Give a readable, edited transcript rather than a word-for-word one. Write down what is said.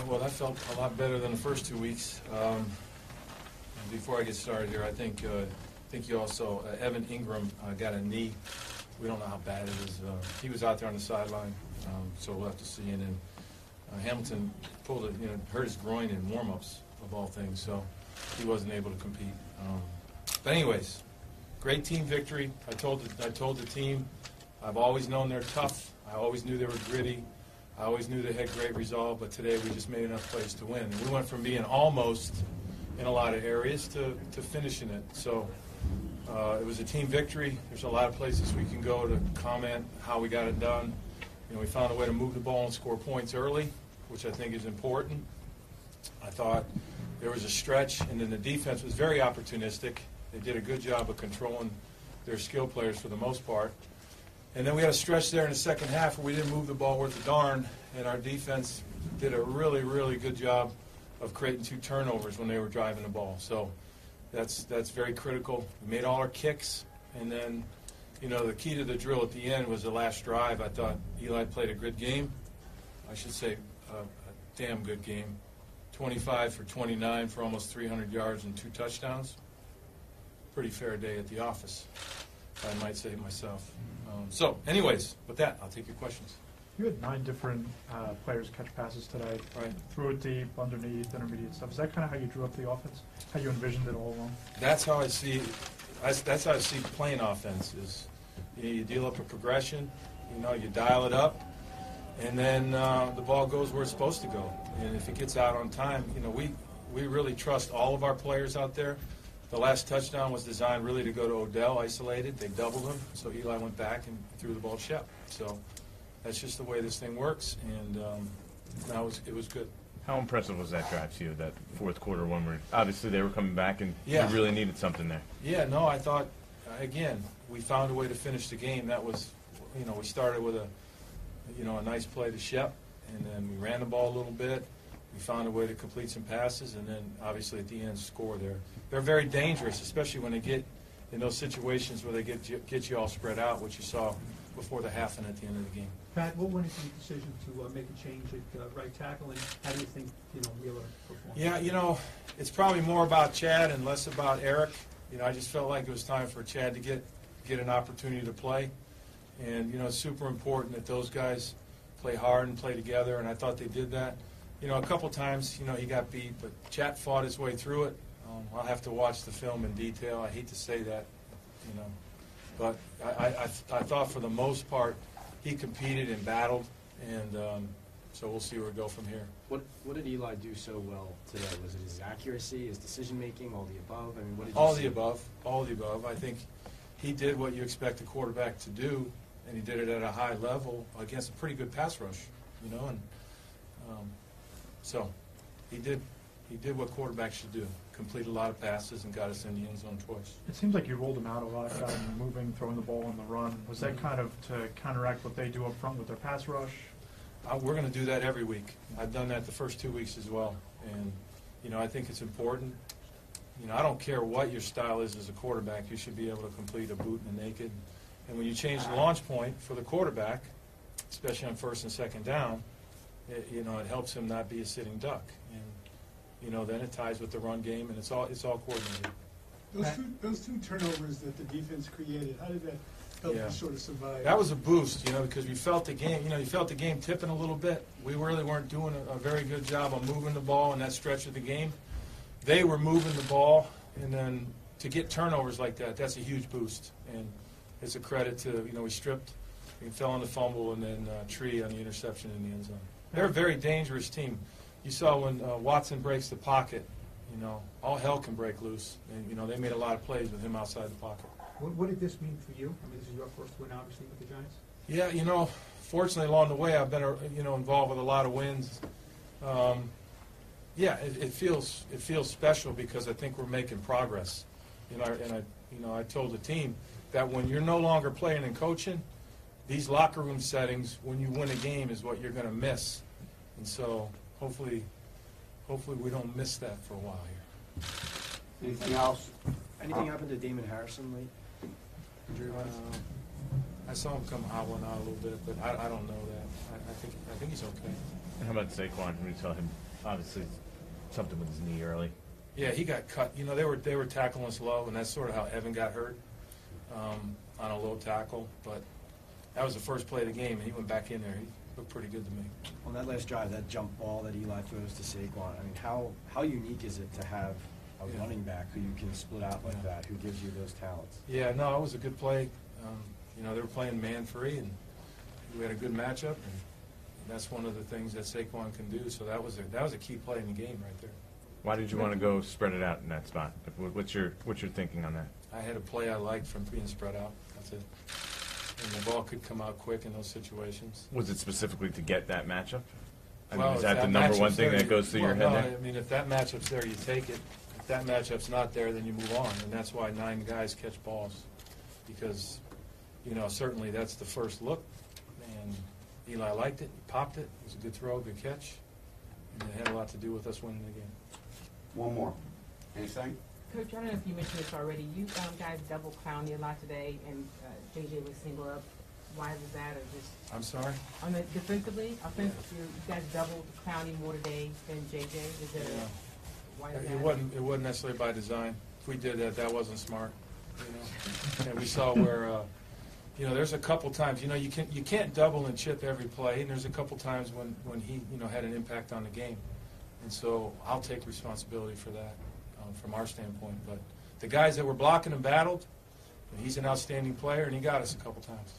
Well, that felt a lot better than the first 2 weeks. Before I get started here, I think you also Evan Ingram got a knee. We don't know how bad it is. He was out there on the sideline, so we'll have to see. And then Hamilton hurt his groin in warm-ups of all things, so he wasn't able to compete. But anyways, great team victory. I told the team, I've always known they're tough. I always knew they were gritty. I always knew they had great resolve, but today we just made enough plays to win. And we went from being almost in a lot of areas to finishing it. So it was a team victory. There's a lot of places we can go to comment how we got it done. We found a way to move the ball and score points early, which I think is important. I thought there was a stretch, and then the defense was very opportunistic. They did a good job of controlling their skill players for the most part. And then we had a stretch there in the second half where we didn't move the ball worth a darn, and our defense did a really, really good job of creating 2 turnovers when they were driving the ball. So that's very critical. We made all our kicks, and then, the key to the drill at the end was the last drive. I thought Eli played a good game. I should say a damn good game. 25 for 29 for almost 300 yards and 2 touchdowns. Pretty fair day at the office, if I might say myself. So, anyways, with that, I'll take your questions. You had 9 different players catch passes today. Right. Threw it deep, underneath, intermediate stuff. Is that kind of how you drew up the offense? How you envisioned it all along? That's how I see. That's how I see playing offense. Is you deal up a progression. You dial it up, and then the ball goes where it's supposed to go. And if it gets out on time, we really trust all of our players out there. The last touchdown was designed really to go to Odell, isolated. They doubled him, so Eli went back and threw the ball to Shep. So that's just the way this thing works, and now it was good. How impressive was that drive to you, that fourth quarter one where obviously they were coming back and you really needed something there? Yeah, no, I thought, again, we found a way to finish the game. That was, we started with a nice play to Shep, and then we ran the ball a little bit. We found a way to complete some passes, and then obviously at the end score there. They're very dangerous, especially when they get in those situations where they get you all spread out, which you saw before the half and at the end of the game. Pat, what went into the decision to make a change at right tackle, and how do you think Wheeler performed? Yeah, it's probably more about Chad and less about Eric. I just felt like it was time for Chad to get an opportunity to play, and it's super important that those guys play hard and play together, and I thought they did that. A couple times, he got beat, but Chat fought his way through it. I'll have to watch the film in detail. I hate to say that, but I thought for the most part he competed and battled, and so we'll see where we go from here. What did Eli do so well today? Was it his accuracy, his decision making, all the above? I mean, what did you all see? the above, all the above. I think he did what you expect a quarterback to do, and he did it at a high level against a pretty good pass rush, and. So he did what quarterbacks should do, complete a lot of passes and got us in the end zone twice. It seems like you rolled them out a lot, got them moving, throwing the ball on the run. Was that kind of to counteract what they do up front with their pass rush? We're going to do that every week. I've done that the first 2 weeks as well. And, I think it's important. I don't care what your style is as a quarterback. You should be able to complete a boot and a naked. And when you change the launch point for the quarterback, especially on first and second down, it helps him not be a sitting duck, and then it ties with the run game, and it's all coordinated. Those two turnovers that the defense created, how did that help you sort of survive? That was a boost, because we felt the game. You felt the game tipping a little bit. We really weren't doing a very good job of moving the ball in that stretch of the game. They were moving the ball, and then to get turnovers like that, that's a huge boost, and it's a credit to we stripped. We fell on the fumble, and then Tree on the interception in the end zone. They're a very dangerous team. You saw when Watson breaks the pocket, all hell can break loose. And, they made a lot of plays with him outside the pocket. What did this mean for you? I mean, this is your first win, obviously, with the Giants. Yeah, fortunately along the way I've been, involved with a lot of wins. It feels special because I think we're making progress. I told the team that when you're no longer playing and coaching, these locker room settings, when you win a game, is what you're going to miss. And so hopefully we don't miss that for a while here. Anything else? Anything happened to Damon Harrison late? Injury-wise? I saw him come hobbling out a little bit, but I don't know that. I think he's okay. And how about Saquon? We saw him, obviously, something with his knee early. Yeah, he got cut. You know, they were tackling us low, and that's sort of how Evan got hurt on a low tackle. But that was the first play of the game, and he went back in there. He looked pretty good to me. On that last drive, that jump ball that Eli throws to Saquon, I mean, how unique is it to have a Yeah. running back who you can split out like that, who gives you those talents? Yeah, no, it was a good play. You know, they were playing man-free, and we had a good matchup, and that's one of the things that Saquon can do. So that was a key play in the game right there. Why did you want to go spread it out in that spot? What's your thinking on that? I had a play I liked from being spread out. That's it. And the ball could come out quick in those situations. Was it specifically to get that matchup? I Well, mean, is if that the number one matchup's thing there, that goes through your well, head no, there? I mean, if that matchup's there, you take it. If that matchup's not there, then you move on. And that's why 9 guys catch balls. Because, you know, certainly that's the first look. And Eli liked it, he popped it. It was a good throw, good catch. And it had a lot to do with us winning the game. One more. Anything? Coach, I don't know if you mentioned this already. You guys double Clowney a lot today, and JJ was single up. Why was that, or just I'm sorry? on the defensively? You guys doubled Clowney more today than JJ. Is there Yeah. why is It that? wasn't necessarily by design. If we did that, that wasn't smart. You know? And we saw where, you know, there's a couple times, you know, you can't double and chip every play, and there's a couple times when he, you know, had an impact on the game. And so I'll take responsibility for that from our standpoint. But the guys that were blocking and battled, he's an outstanding player, and he got us a couple times.